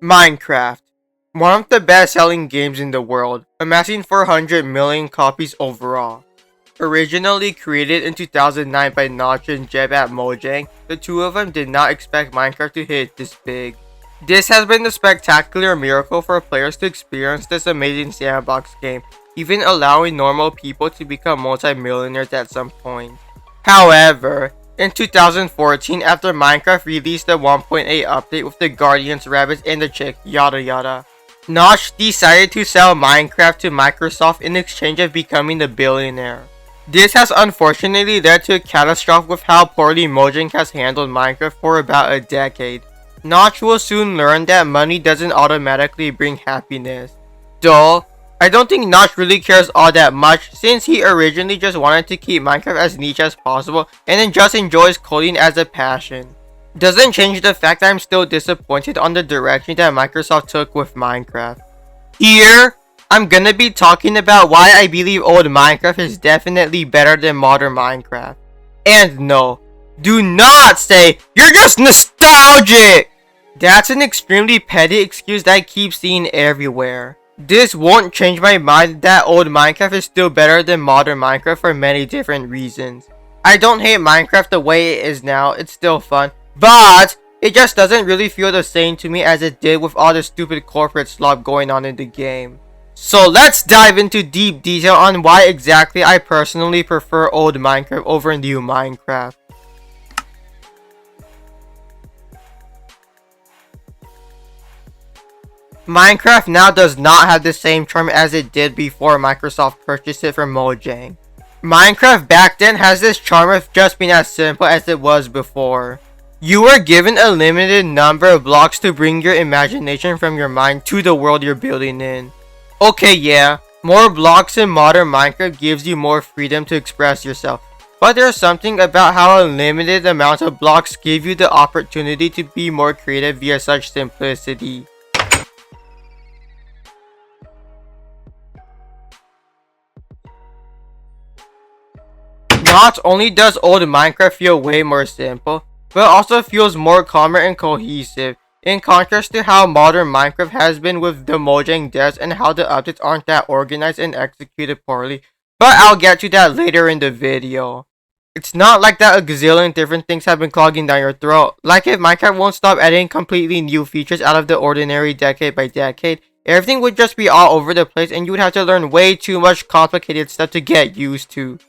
Minecraft, one of the best-selling games in the world, amassing 400 million copies overall. Originally created in 2009 by Notch and Jeb at Mojang, the two of them did not expect Minecraft to hit this big. This has been a spectacular miracle for players to experience this amazing sandbox game, even allowing normal people to become multi-millionaires at some point. However, in 2014, after Minecraft released the 1.8 update with the Guardians, Rabbits, and the Chick, yada yada, Notch decided to sell Minecraft to Microsoft in exchange of becoming the billionaire. This has unfortunately led to a catastrophe with how poorly Mojang has handled Minecraft for about a decade. Notch will soon learn that money doesn't automatically bring happiness. Though, I don't think Notch really cares all that much since he originally just wanted to keep Minecraft as niche as possible and then just enjoys coding as a passion. Doesn't change the fact that I'm still disappointed on the direction that Microsoft took with Minecraft. Here, I'm gonna be talking about why I believe old Minecraft is definitely better than modern Minecraft. And no, do not say, "You're just nostalgic!" That's an extremely petty excuse that I keep seeing everywhere. This won't change my mind that old Minecraft is still better than modern Minecraft for many different reasons. I don't hate Minecraft the way it is now, it's still fun, but it just doesn't really feel the same to me as it did with all the stupid corporate slop going on in the game. So let's dive into deep detail on why exactly I personally prefer old Minecraft over new Minecraft. Minecraft now does not have the same charm as it did before Microsoft purchased it from Mojang. Minecraft back then has this charm of just being as simple as it was before. You were given a limited number of blocks to bring your imagination from your mind to the world you're building in. Okay, yeah, more blocks in modern Minecraft gives you more freedom to express yourself, but there's something about how a limited amount of blocks give you the opportunity to be more creative via such simplicity. Not only does old Minecraft feel way more simple, but also feels more calmer and cohesive, in contrast to how modern Minecraft has been with the Mojang devs and how the updates aren't that organized and executed poorly, but I'll get to that later in the video. It's not like that a gazillion different things have been clogging down your throat. Like if Minecraft won't stop adding completely new features out of the ordinary decade by decade, everything would just be all over the place and you would have to learn way too much complicated stuff to get used to.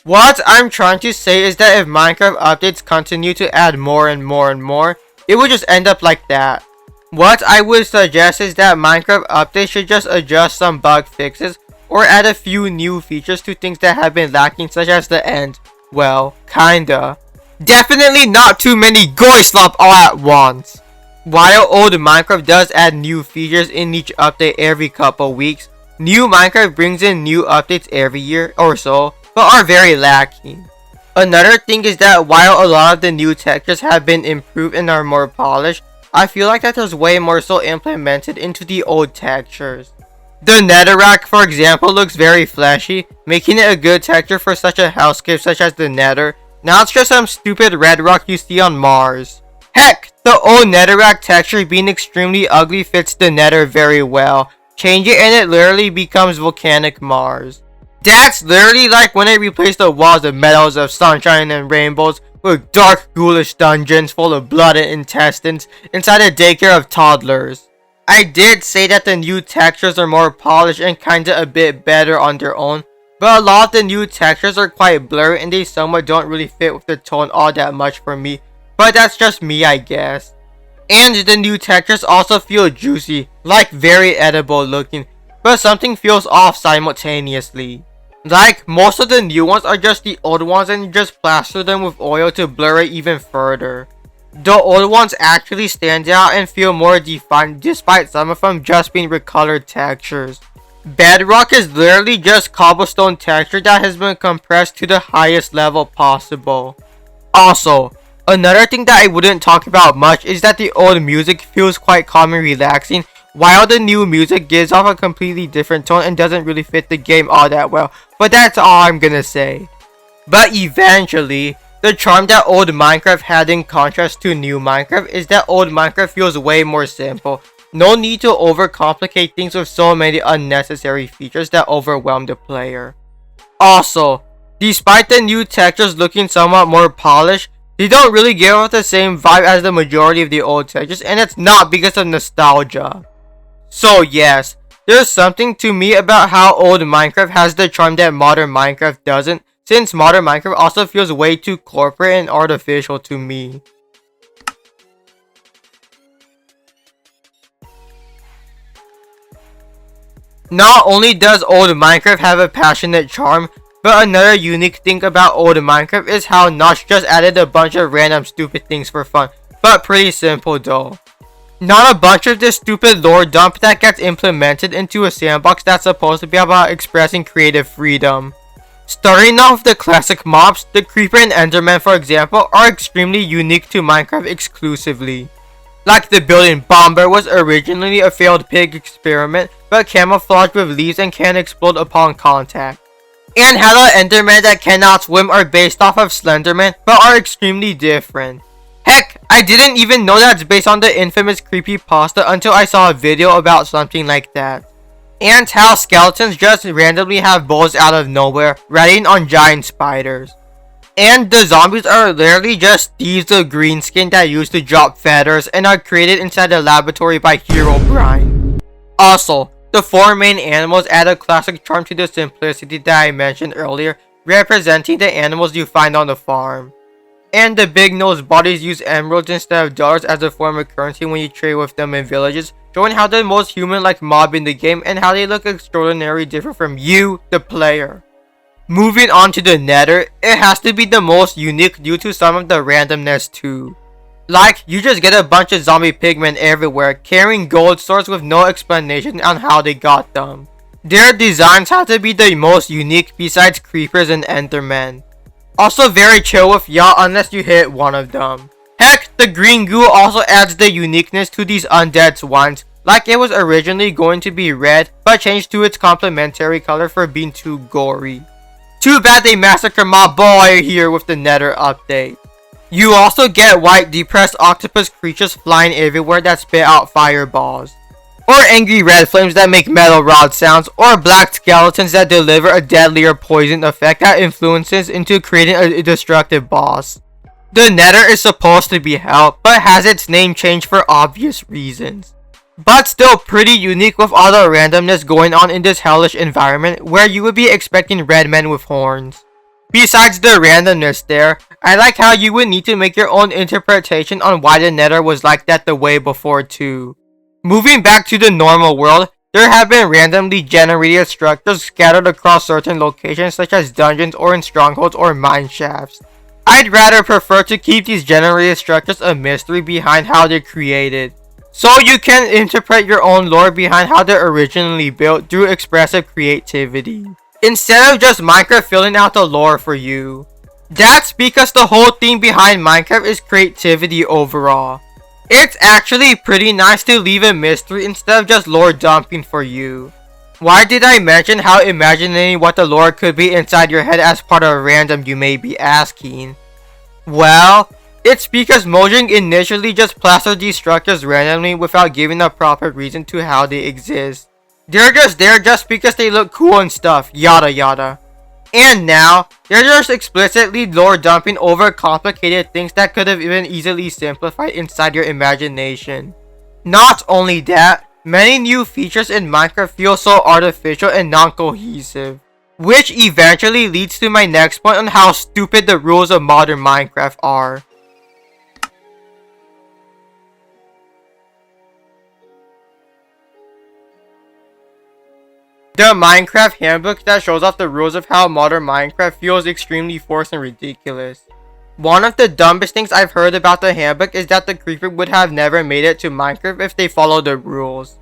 What I'm trying to say is that if Minecraft updates continue to add more and more and more, it would just end up like that. What I would suggest is that Minecraft updates should just adjust some bug fixes or add a few new features to things that have been lacking, such as the end. Well, kinda. Definitely not too many goy slop all at once. While old Minecraft does add new features in each update every couple weeks, new Minecraft brings in new updates every year or so, but are very lacking. Another thing is that while a lot of the new textures have been improved and are more polished, I feel like that there's way more so implemented into the old textures. The netherrack, for example, looks very fleshy, making it a good texture for such a hellscape such as the nether. Now it's just some stupid red rock you see on Mars. Heck, the old netherrack texture being extremely ugly fits the nether very well. Change it and it literally becomes volcanic Mars. That's literally like when they replaced the walls of meadows of sunshine and rainbows with dark ghoulish dungeons full of blood and intestines inside a daycare of toddlers. I did say that the new textures are more polished and kinda a bit better on their own, but a lot of the new textures are quite blurry and they somewhat don't really fit with the tone all that much for me, but that's just me I guess. And the new textures also feel juicy, like very edible looking, but something feels off simultaneously. Like, most of the new ones are just the old ones and you just plaster them with oil to blur it even further. The old ones actually stand out and feel more defined despite some of them just being recolored textures. Bedrock is literally just cobblestone texture that has been compressed to the highest level possible. Also, another thing that I wouldn't talk about much is that the old music feels quite calm and relaxing, while the new music gives off a completely different tone and doesn't really fit the game all that well, but that's all I'm gonna say. But eventually, the charm that old Minecraft had in contrast to new Minecraft is that old Minecraft feels way more simple, No need to overcomplicate things with so many unnecessary features that overwhelm the player. Also, despite the new textures looking somewhat more polished, they don't really give off the same vibe as the majority of the old textures, and it's not because of nostalgia. So yes, there's something to me about how old Minecraft has the charm that modern Minecraft doesn't, since modern Minecraft also feels way too corporate and artificial to me. Not only does old Minecraft have a passionate charm, but another unique thing about old Minecraft is how Notch just added a bunch of random stupid things for fun, but pretty simple though. Not a bunch of this stupid lore dump that gets implemented into a sandbox that's supposed to be about expressing creative freedom. Starting off with the classic mobs, the Creeper and Enderman for example are extremely unique to Minecraft exclusively. Like the building Bomber was originally a failed pig experiment, but camouflaged with leaves and can explode upon contact. And Hello Enderman that cannot swim are based off of Slenderman, but are extremely different. Heck, I didn't even know that's based on the infamous creepypasta until I saw a video about something like that. And how skeletons just randomly have bows out of nowhere, riding on giant spiders. And the zombies are literally just thieves of green skin that used to drop feathers and are created inside the laboratory by Herobrine. Also, the four main animals add a classic charm to the simplicity that I mentioned earlier, representing the animals you find on the farm. And the big nosed bodies use emeralds instead of dollars as a form of currency when you trade with them in villages, showing how the most human-like mob in the game and how they look extraordinarily different from you, the player. Moving on to the Nether, it has to be the most unique due to some of the randomness too. Like, you just get a bunch of zombie pigmen everywhere, carrying gold swords with no explanation on how they got them. Their designs have to be the most unique besides creepers and endermen. Also very chill with y'all unless you hit one of them. Heck, the green goo also adds the uniqueness to these undead swines, like it was originally going to be red, but changed to its complementary color for being too gory. Too bad they massacred my boy here with the Nether update. You also get white depressed octopus creatures flying everywhere that spit out fireballs. Or angry red flames that make metal rod sounds, or black skeletons that deliver a deadlier poison effect that influences into creating a destructive boss. The Nether is supposed to be hell, but has its name changed for obvious reasons. But still pretty unique with all the randomness going on in this hellish environment where you would be expecting red men with horns. Besides the randomness there, I like how you would need to make your own interpretation on why the Nether was like that the way before too. Moving back to the normal world, there have been randomly generated structures scattered across certain locations such as dungeons or in strongholds or mine shafts. I'd rather prefer to keep these generated structures a mystery behind how they're created, so you can interpret your own lore behind how they're originally built through expressive creativity, instead of just Minecraft filling out the lore for you. That's because the whole theme behind Minecraft is creativity overall. It's actually pretty nice to leave a mystery instead of just lore dumping for you. Why did I mention how imagining what the lore could be inside your head as part of random, you may be asking? Well, it's because Mojang initially just plastered these structures randomly without giving a proper reason to how they exist. They're just there just because they look cool and stuff, yada yada. And now, they're just explicitly lore dumping over complicated things that could have been easily simplified inside your imagination. Not only that, many new features in Minecraft feel so artificial and non-cohesive. Which eventually leads to my next point on how stupid the rules of modern Minecraft are. The Minecraft handbook that shows off the rules of how modern Minecraft feels extremely forced and ridiculous. One of the dumbest things I've heard about the handbook is that the creeper would have never made it to Minecraft if they followed the rules.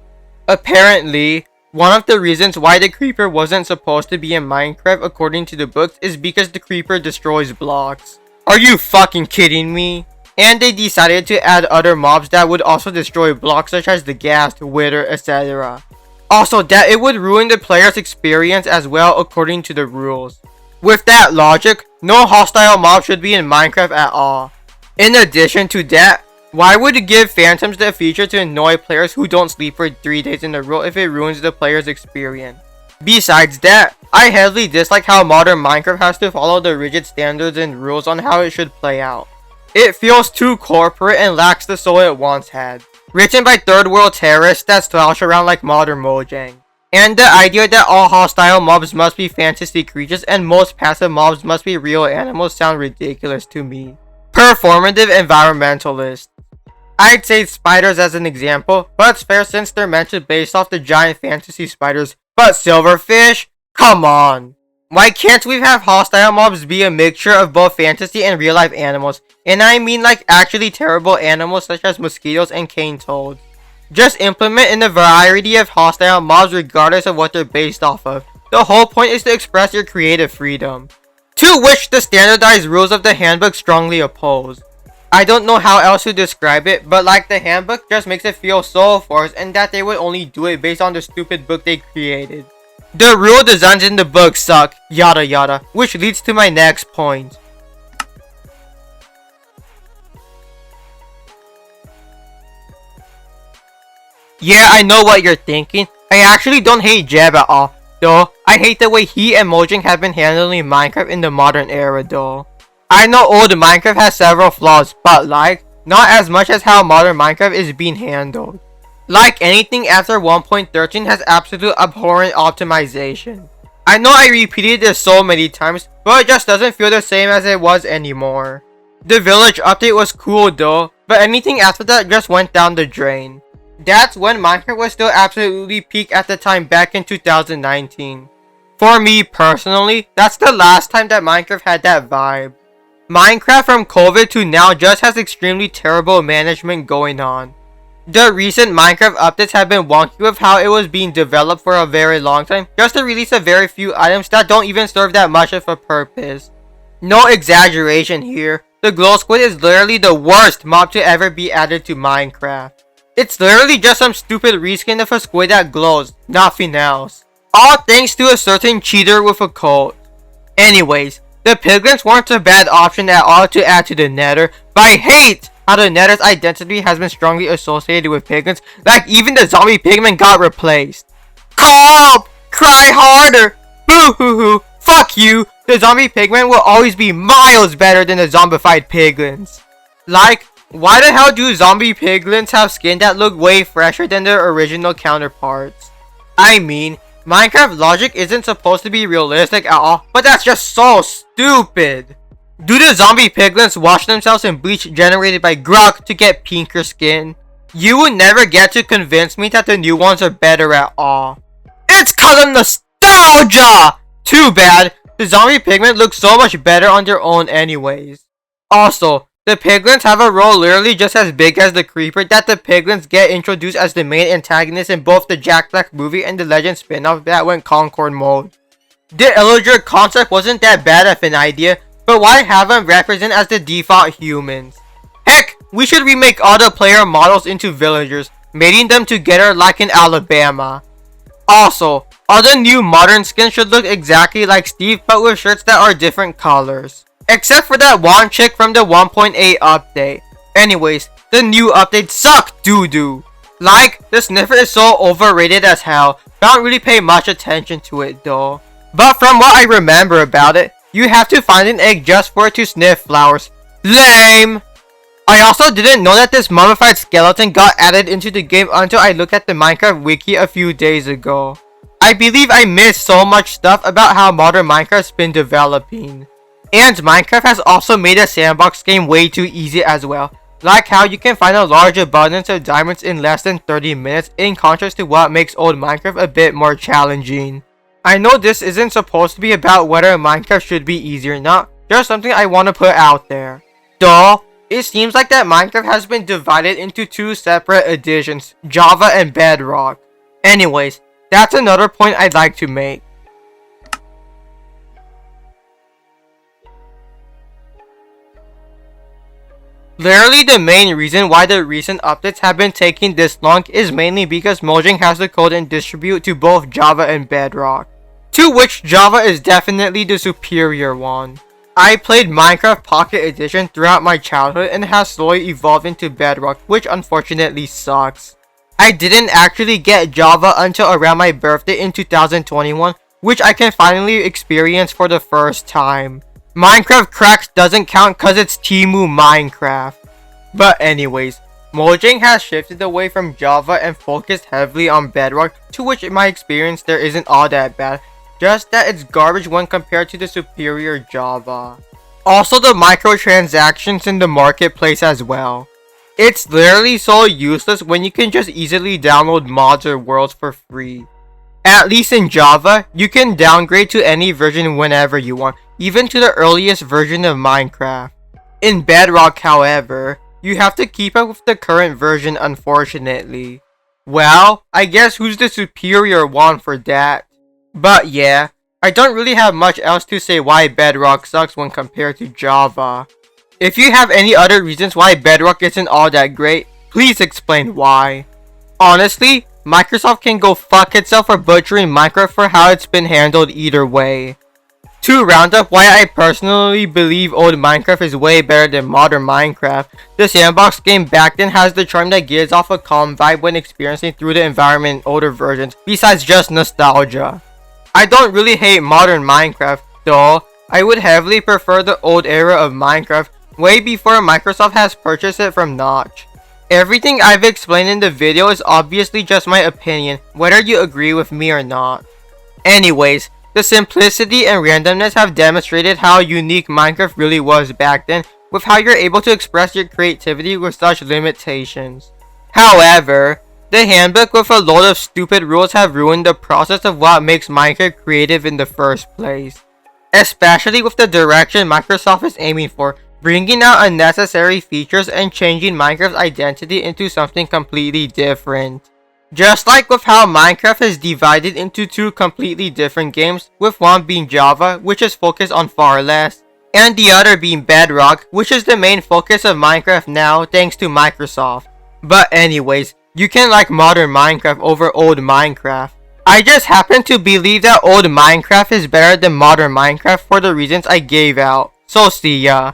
Apparently, one of the reasons why the creeper wasn't supposed to be in Minecraft according to the books is because the creeper destroys blocks. Are you fucking kidding me? And they decided to add other mobs that would also destroy blocks such as the ghast, wither, etc. Also, that it would ruin the player's experience as well according to the rules. With that logic, no hostile mob should be in Minecraft at all. In addition to that, Why would you give phantoms the feature to annoy players who don't sleep for 3 days in a row if it ruins the player's experience? Besides that, I heavily dislike how modern Minecraft has to follow the rigid standards and rules on how it should play out. It feels too corporate and lacks the soul it once had. Written by third world terrorists that slouch around like modern Mojang. And the idea that all hostile mobs must be fantasy creatures and most passive mobs must be real animals sound ridiculous to me. Performative environmentalist. I'd say spiders as an example, but it's fair since they're mentioned based off the giant fantasy spiders. But silverfish? Come on! Why can't we have hostile mobs be a mixture of both fantasy and real life animals? And I mean like actually terrible animals such as mosquitoes and cane toads. Just implement in a variety of hostile mobs regardless of what they're based off of. The whole point is to express your creative freedom. To which the standardized rules of the handbook strongly oppose. I don't know how else to describe it, but like the handbook just makes it feel so forced and that they would only do it based on the stupid book they created. The rule designs in the book suck, yada yada, which leads to my next point. Yeah, I know what you're thinking. I actually don't hate Jeb at all, though. I hate the way he and Mojang have been handling Minecraft in the modern era though. I know old Minecraft has several flaws, but like, not as much as how modern Minecraft is being handled. Like anything after 1.13 has absolute abhorrent optimization. I know I repeated this so many times, but it just doesn't feel the same as it was anymore. The village update was cool though, but anything after that just went down the drain. That's when Minecraft was still absolutely peak at the time back in 2019. For me personally, that's the last time that Minecraft had that vibe. Minecraft from COVID to now just has extremely terrible management going on. The recent Minecraft updates have been wonky with how it was being developed for a very long time, just to release a very few items that don't even serve that much of a purpose. No exaggeration here, the glow squid is literally the worst mob to ever be added to Minecraft. It's literally just some stupid reskin of a squid that glows, nothing else. All thanks to a certain cheater with a code. Anyways, the piglins weren't a bad option at all to add to the nether, but I hate how the nether's identity has been strongly associated with piglins, like even the zombie pigmen got replaced. Call up! Cry harder! Boo hoo hoo! Fuck you! The zombie pigmen will always be miles better than the zombified piglins. Like, why the hell do zombie piglins have skin that look way fresher than their original counterparts? I mean, Minecraft logic isn't supposed to be realistic at all, but that's just so stupid. Do the zombie piglins wash themselves in bleach generated by Grok to get pinker skin? You would never get to convince me that the new ones are better at all. It's cause of nostalgia! Too bad, the zombie pigmen look so much better on their own anyways. Also, the piglins have a role literally just as big as the creeper that the piglins get introduced as the main antagonist in both the Jack Black movie and the Legend spin-off that went Concord mode. The illager concept wasn't that bad of an idea, but why have them represent as the default humans? Heck, we should remake all the player models into villagers, mating them together like in Alabama. Also, all the new modern skins should look exactly like Steve but with shirts that are different colors. Except for that one chick from the 1.8 update. Anyways, the new updates suck doo-doo. Like, the sniffer is so overrated as hell, but I don't really pay much attention to it though. But from what I remember about it, you have to find an egg just for it to sniff flowers. Lame! I also didn't know that this mummified skeleton got added into the game until I looked at the Minecraft wiki a few days ago. I believe I missed so much stuff about how modern Minecraft's been developing. And Minecraft has also made a sandbox game way too easy as well. Like how you can find a large abundance of diamonds in less than 30 minutes in contrast to what makes old Minecraft a bit more challenging. I know this isn't supposed to be about whether Minecraft should be easy or not, just something I want to put out there. Though, it seems like that Minecraft has been divided into two separate editions, Java and Bedrock. Anyways, that's another point I'd like to make. Literally the main reason why the recent updates have been taking this long is mainly because Mojang has the code and distribute to both Java and Bedrock. To which Java is definitely the superior one. I played Minecraft Pocket Edition throughout my childhood and has slowly evolved into Bedrock, which unfortunately sucks. I didn't actually get Java until around my birthday in 2021, which I can finally experience for the first time. Minecraft Cracks doesn't count cause it's Timu Minecraft. But anyways, Mojang has shifted away from Java and focused heavily on Bedrock, to which in my experience there isn't all that bad, just that it's garbage when compared to the superior Java. Also the microtransactions in the marketplace as well. It's literally so useless when you can just easily download mods or worlds for free. At least in Java, you can downgrade to any version whenever you want, even to the earliest version of Minecraft. In Bedrock, however, you have to keep up with the current version, unfortunately. Well, I guess who's the superior one for that? But yeah, I don't really have much else to say why Bedrock sucks when compared to Java. If you have any other reasons why Bedrock isn't all that great, please explain why. Honestly, Microsoft can go fuck itself for butchering Minecraft for how it's been handled either way. To round up why I personally believe old Minecraft is way better than modern Minecraft, the sandbox game back then has the charm that gives off a calm vibe when experiencing through the environment in older versions, besides just nostalgia. I don't really hate modern Minecraft, though. I would heavily prefer the old era of Minecraft way before Microsoft has purchased it from Notch. Everything I've explained in the video is obviously just my opinion, whether you agree with me or not. Anyways, the simplicity and randomness have demonstrated how unique Minecraft really was back then, with how you're able to express your creativity with such limitations. However, the handbook with a load of stupid rules have ruined the process of what makes Minecraft creative in the first place. Especially with the direction Microsoft is aiming for, bringing out unnecessary features and changing Minecraft's identity into something completely different. Just like with how Minecraft is divided into two completely different games, with one being Java, which is focused on far less, and the other being Bedrock, which is the main focus of Minecraft now thanks to Microsoft. But anyways, you can like modern Minecraft over old Minecraft. I just happen to believe that old Minecraft is better than modern Minecraft for the reasons I gave out. So see ya.